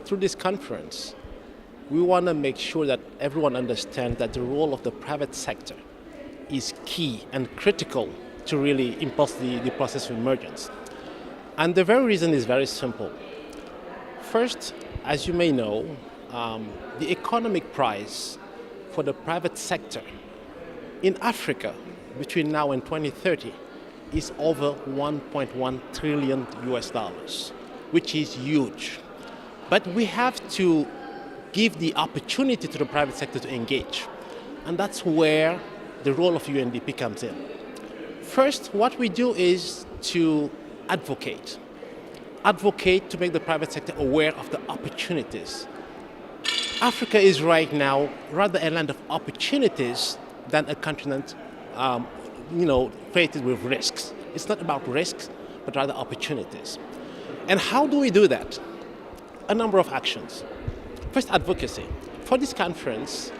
through this conference, we want to make sure that everyone understands that the role of the private sector is key and critical to really impulse the process of emergence. And the very reason is very simple. First, as you may know, the economic price for the private sector in Africa between now and 2030 is over 1.1 trillion US dollars, which is huge. But we have to give the opportunity to the private sector to engage. And that's where the role of UNDP comes in. First, what we do is to advocate to make the private sector aware of the opportunities. Africa is right now rather a land of opportunities than a continent faced with risks. It's not about risks, but rather opportunities. And how do we do that? A number of actions. First, advocacy. For this conference,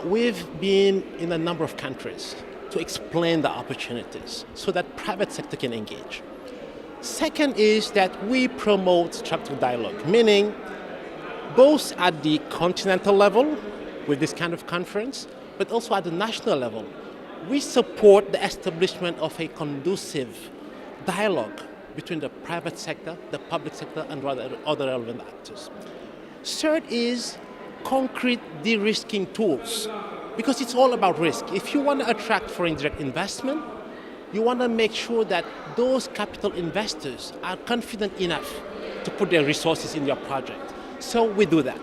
we've been in a number of countries to explain the opportunities so that private sector can engage. Second is that we promote structured dialogue, meaning both at the continental level with this kind of conference, but also at the national level. We support the establishment of a conducive dialogue between the private sector, the public sector, and other relevant actors. Third is concrete de-risking tools, because it's all about risk. If you want to attract foreign direct investment, you want to make sure that those capital investors are confident enough to put their resources in your project. So we do that.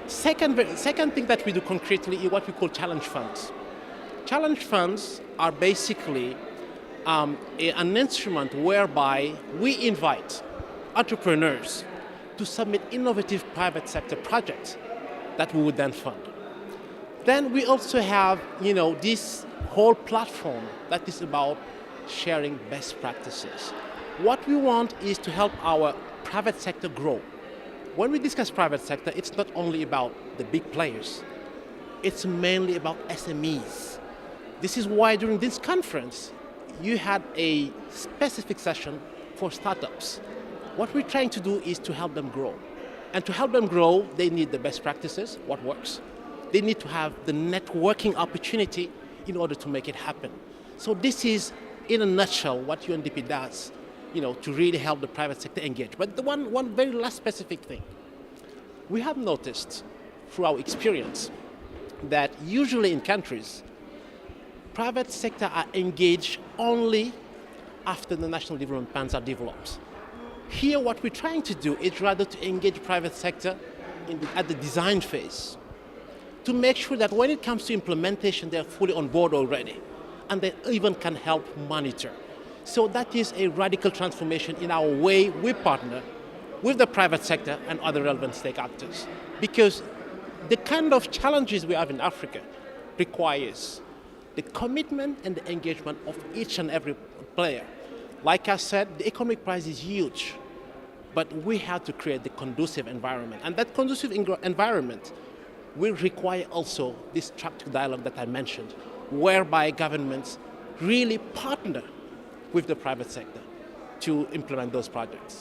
Second thing that we do concretely is what we call challenge funds. Challenge funds are basically an instrument whereby we invite entrepreneurs to submit innovative private sector projects that we would then fund. Then we also have, this whole platform that is about sharing best practices. What we want is to help our private sector grow. When we discuss private sector, it's not only about the big players. It's mainly about SMEs. This is why during this conference, you had a specific session for startups. What we're trying to do is to help them grow. And to help them grow, they need the best practices, what works. They need to have the networking opportunity in order to make it happen. So this is, in a nutshell, what UNDP does, to really help the private sector engage. But the one very last specific thing, we have noticed through our experience that usually in countries, private sector are engaged only after the national development plans are developed. Here, what we're trying to do is rather to engage private sector at the design phase, to make sure that when it comes to implementation, they're fully on board already, and they even can help monitor. So that is a radical transformation in our way we partner with the private sector and other relevant stakeholders. Because the kind of challenges we have in Africa requires the commitment and the engagement of each and every player. Like I said, the economic price is huge, but we have to create the conducive environment. And that conducive environment will require also this structured dialogue that I mentioned, whereby governments really partner with the private sector to implement those projects.